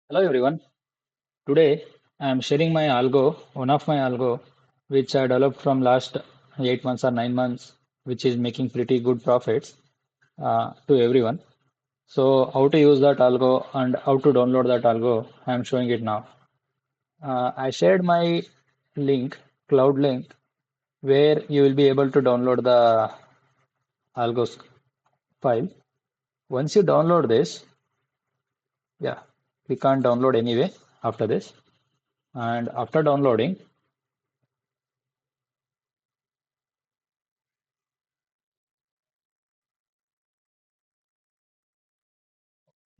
Hello everyone. Today I am sharing my algo, one of my algo, which I developed from last 8 months or 9 months, which is making pretty good profits to everyone. So how to use that algo and how to download that algo, I am showing it now. I shared my link, cloud link, where you will be able to download the algos file. Once you download this, yeah, click on download anyway after this. And after downloading,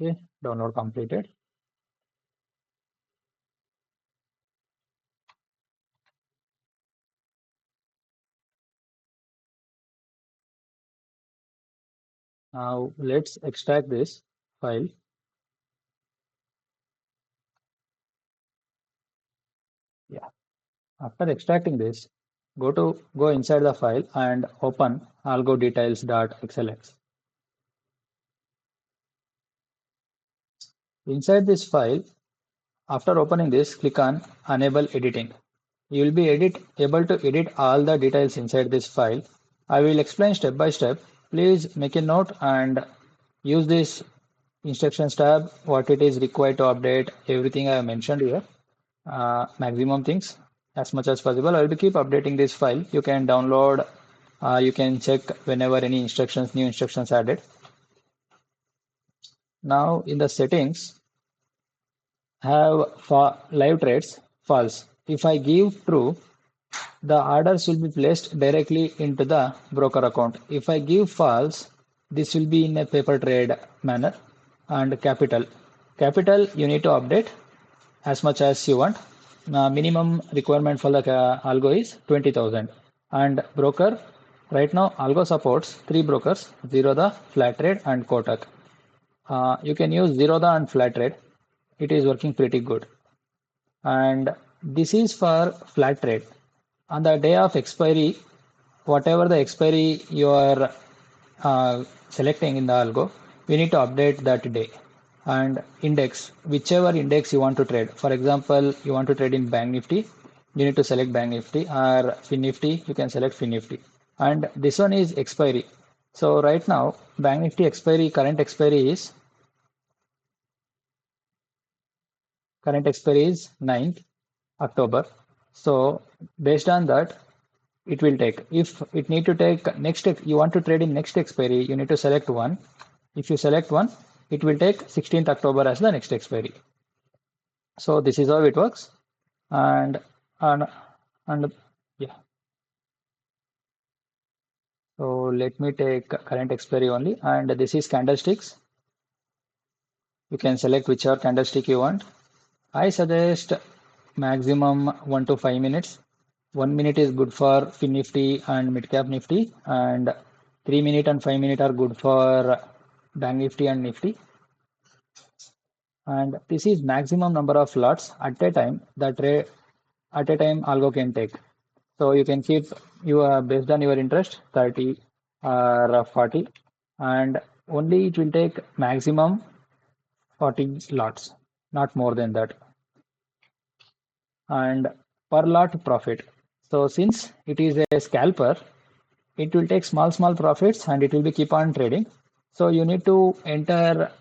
okay, download completed. Now let's extract this file. Yeah. After extracting this, go inside the file and open algodetails.xlx. Inside this file, after opening this, click on enable editing. You will be able to edit all the details inside this file. I will explain step by step. Please make a note and use this instructions tab, what it is required to update, everything I have mentioned here. Maximum things as much as possible. I will be keep updating this file. You can download, you can check whenever any instructions, new instructions added. Now in the settings, have for live trades false. If I give true, the orders will be placed directly into the broker account. If I give false, this will be in a paper trade manner. And capital. Capital you need to update as much as you want. Minimum requirement for the algo is 20,000. And broker, right now algo supports three brokers, Zerodha, Flatrate and Kotak. You can use Zerodha and Flatrate. It is working pretty good. And this is for Flatrate. On the day of expiry, whatever the expiry you are selecting in the algo, we need to update that day. And index, whichever index you want to trade. For example, you want to trade in Bank Nifty, you need to select Bank Nifty, or Fin Nifty, you can select Fin Nifty. And this one is expiry. So right now, Bank Nifty expiry, current expiry is 9th October. So based on that, it will take. If it need to take next, you want to trade in next expiry, you need to select one. If you select one, it will take 16th October as the next expiry. So this is how it works. And and and yeah. So let me take current expiry only. And this is candlesticks. You can select whichever candlestick you want. I suggest maximum 1 to 5 minutes. 1 minute is good for Fin Nifty and Mid Cap Nifty, and 3 minute and 5 minute are good for Bank Nifty and Nifty. And this is maximum number of lots at a time that at a time algo can take. So you can keep your based on your interest 30 or 40, and only it will take maximum 40 lots, not more than that. And per lot profit. So since it is a scalper, it will take small profits and it will be keep on trading. So you need to enter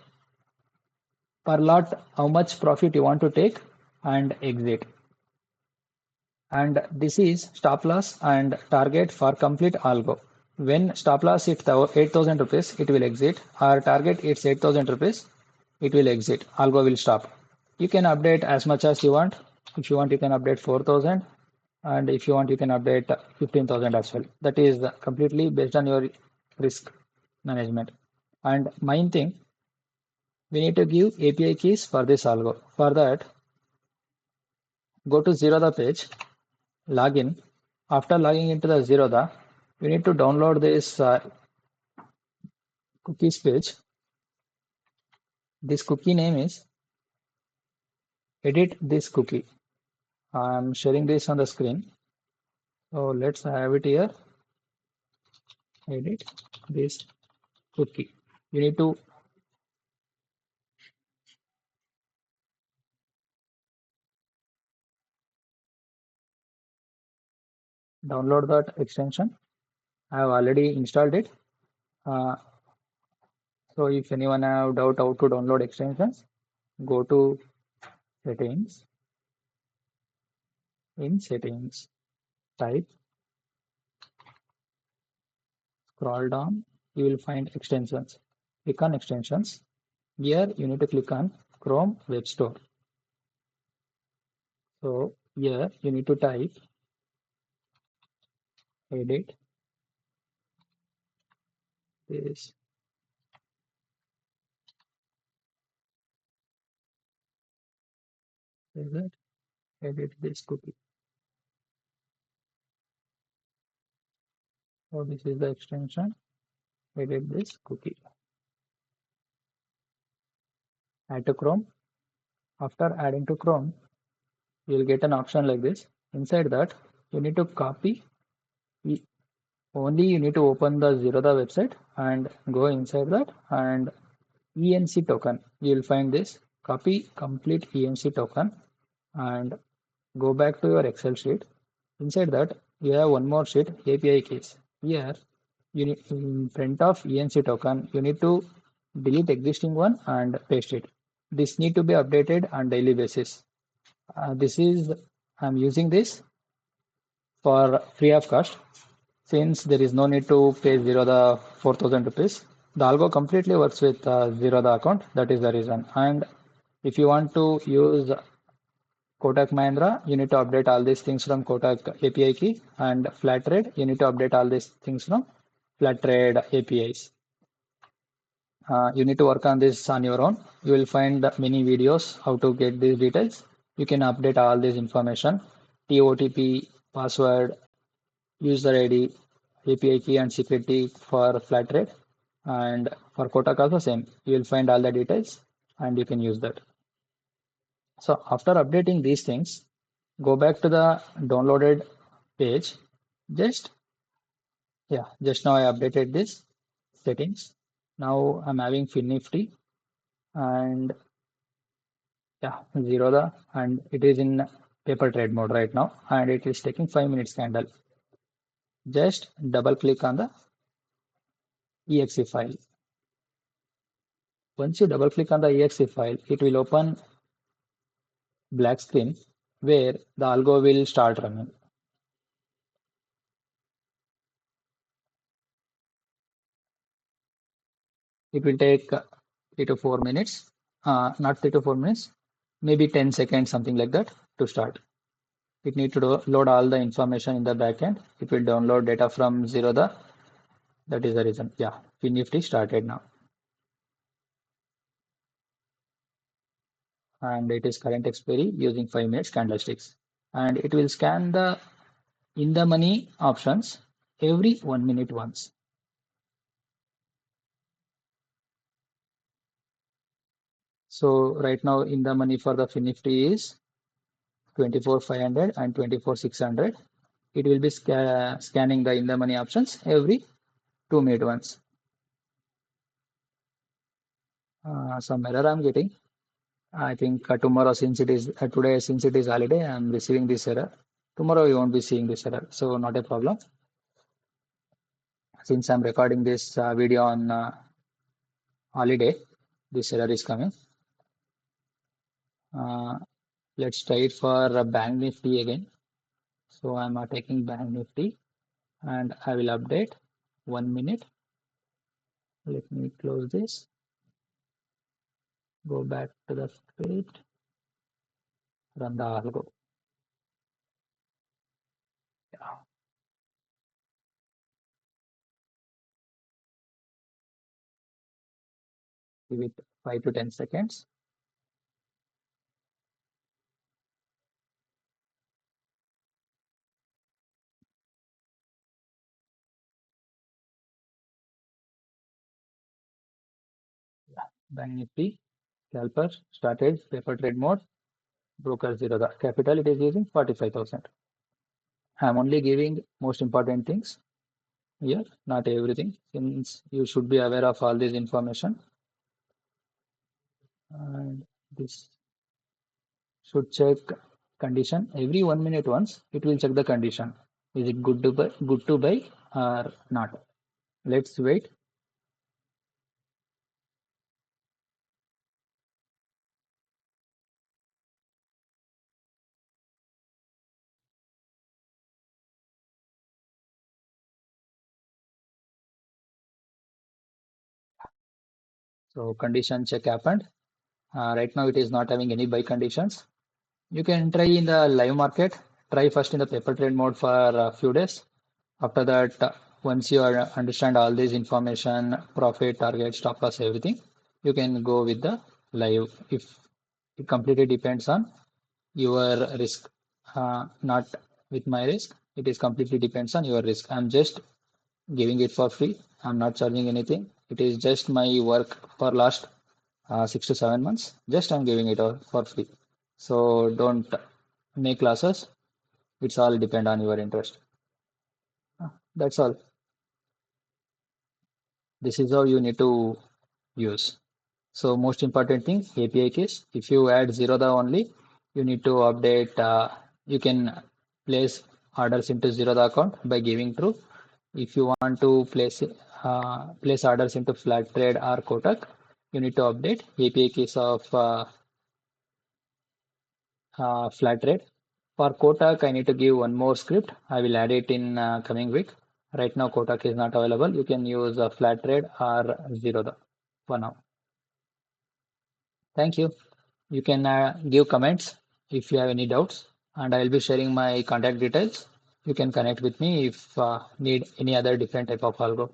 per lot how much profit you want to take and exit. And this is stop loss and target for complete algo. When stop loss hits 8,000 rupees, it will exit. Or target hits 8,000 rupees, it will exit. Algo will stop. You can update as much as you want. If you want, you can update 4,000. And if you want, you can update 15,000 as well. That is completely based on your risk management. And main thing, we need to give API keys for this algo. For that, go to Zerodha page, log in. After logging into the Zerodha, you need to download this cookies page. This cookie name is edit this cookie. I'm sharing this on the screen. So let's have it here. Edit this cookie. You need to download that extension. I have already installed it. So if anyone have doubt how to download extensions, go to settings. In settings, type, scroll down, you will find extensions. Click on extensions. Here you need to click on Chrome Web Store. So here you need to type edit this result, edit this cookie. So this is the extension, edit this cookie. Add to Chrome. After adding to Chrome, you will get an option like this. Inside that, you need to copy. Only you need to open the Zerodha website and go inside that and ENC token. You will find this. Copy complete ENC token and go back to your Excel sheet. Inside that, you have one more sheet, API keys. Here, you need, in front of ENC token, you need to delete existing one and paste it. This need to be updated on daily basis. I'm using this for free of cost since there is no need to pay zero the 4,000 rupees. The algo completely works with zero the account. That is the reason. And if you want to use Kotak Mahindra, you need to update all these things from Kotak API key, and flat trade, you need to update all these things from flat trade APIs. You need to work on this on your own. You will find many videos how to get these details. You can update all this information, TOTP, password, user ID, API key and secret key for flat rate, and for Kotak also same. You will find all the details and you can use that. So after updating these things, go back to the downloaded page. Just now I updated this settings. Now I'm having FinNifty and Zerodha, and it is in paper trade mode right now, and it is taking 5 minutes candle. Just double click on the exe file. Once you double click on the exe file, it will open black screen where the algo will start running. It will take 3 to 4 minutes, not 3 to 4 minutes, maybe 10 seconds, something like that to start. It needs to load all the information in the backend. It will download data from Zerodha. That is the reason. Yeah, FinNifty started now. And it is current expiry using 5 minutes candlesticks. And it will scan the in the money options every 1 minute once. So right now in the money for the FinNifty is 24,500 and 24,600. It will be scanning the in the money options every 2 minute once. Some error I'm getting. I think tomorrow since it is today since it is holiday, I'm receiving this error. Tomorrow you won't be seeing this error, so not a problem. Since I'm recording this video on holiday, this error is coming. Let's try it for Bank Nifty again. So I'm taking Bank Nifty and I will update 1 minute. Let me close this. Go back to the script. Run the algo. Yeah. Give it 5 to 10 seconds. Bank Nifty, scalper started paper trade mode, broker zero. The capital it is using 45,000. I'm only giving most important things here, not everything, since you should be aware of all this information. And this should check condition every 1 minute once. It will check the condition. Is it good to buy or not? Let's wait. So condition check happened. Right now it is not having any buy conditions. You can try in the live market. Try first in the paper trade mode for a few days. After that, once you understand all this information, profit, target, stop loss, everything, you can go with the live. If it completely depends on your risk, not with my risk. It is completely depends on your risk. I'm just giving it for free. I'm not charging anything. It is just my work for last 6 to 7 months. Just I'm giving it out for free. So don't make losses. It's all depend on your interest. That's all. This is how you need to use. So most important thing, API keys. If you add Zerodha only, you need to update. You can place orders into Zerodha account by giving true. If you want to place orders into flat trade or Kotak, you need to update API keys of flat rate. For Kotak, I need to give one more script. I will add it in coming week. Right now, Kotak is not available. You can use flat rate or Zerodha for now. Thank you. You can give comments if you have any doubts, and I will be sharing my contact details. You can connect with me if need any other different type of algo.